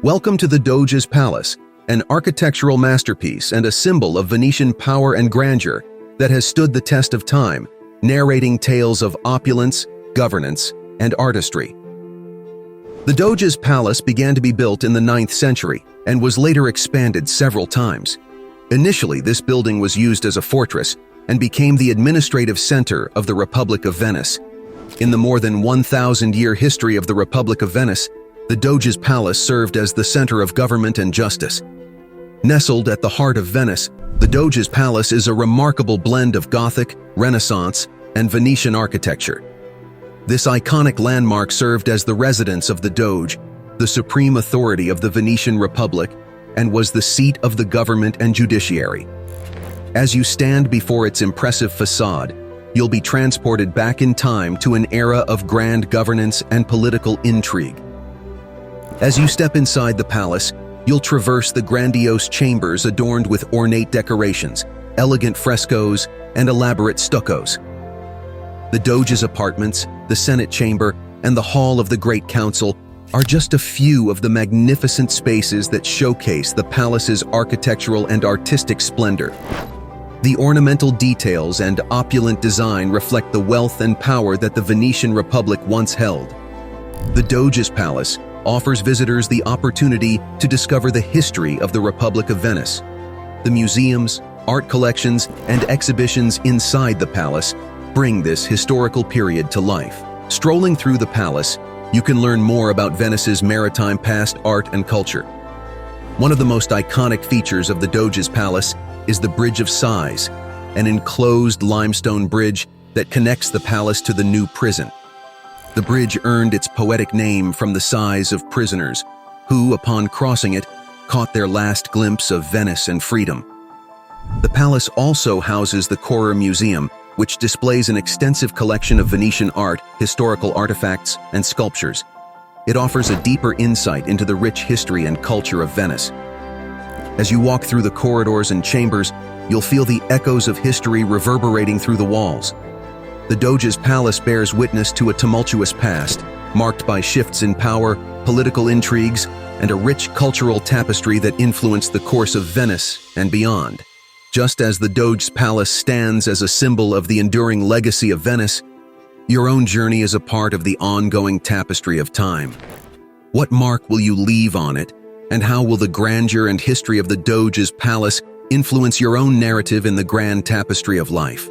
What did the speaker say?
Welcome to the Doge's Palace, an architectural masterpiece and a symbol of Venetian power and grandeur that has stood the test of time, narrating tales of opulence, governance, and artistry. The Doge's Palace began to be built in the 9th century and was later expanded several times. Initially, this building was used as a fortress and became the administrative center of the Republic of Venice. In the more than 1,000-year history of the Republic of Venice, the Doge's Palace served as the center of government and justice. Nestled at the heart of Venice, the Doge's Palace is a remarkable blend of Gothic, Renaissance, and Venetian architecture. This iconic landmark served as the residence of the Doge, the supreme authority of the Venetian Republic, and was the seat of the government and judiciary. As you stand before its impressive facade, you'll be transported back in time to an era of grand governance and political intrigue. As you step inside the palace, you'll traverse the grandiose chambers adorned with ornate decorations, elegant frescoes, and elaborate stuccos. The Doge's apartments, the Senate chamber, and the Hall of the Great Council are just a few of the magnificent spaces that showcase the palace's architectural and artistic splendor. The ornamental details and opulent design reflect the wealth and power that the Venetian Republic once held. The Doge's Palace offers visitors the opportunity to discover the history of the Republic of Venice. The museums, art collections, and exhibitions inside the palace bring this historical period to life. Strolling through the palace, you can learn more about Venice's maritime past, art, and culture. One of the most iconic features of the Doge's Palace is the Bridge of Sighs, an enclosed limestone bridge that connects the palace to the new prison. The bridge earned its poetic name from the sighs of prisoners, who, upon crossing it, caught their last glimpse of Venice and freedom. The palace also houses the Correr Museum, which displays an extensive collection of Venetian art, historical artifacts, and sculptures. It offers a deeper insight into the rich history and culture of Venice. As you walk through the corridors and chambers, you'll feel the echoes of history reverberating through the walls. The Doge's Palace bears witness to a tumultuous past, marked by shifts in power, political intrigues, and a rich cultural tapestry that influenced the course of Venice and beyond. Just as the Doge's Palace stands as a symbol of the enduring legacy of Venice, your own journey is a part of the ongoing tapestry of time. What mark will you leave on it, and how will the grandeur and history of the Doge's Palace influence your own narrative in the grand tapestry of life?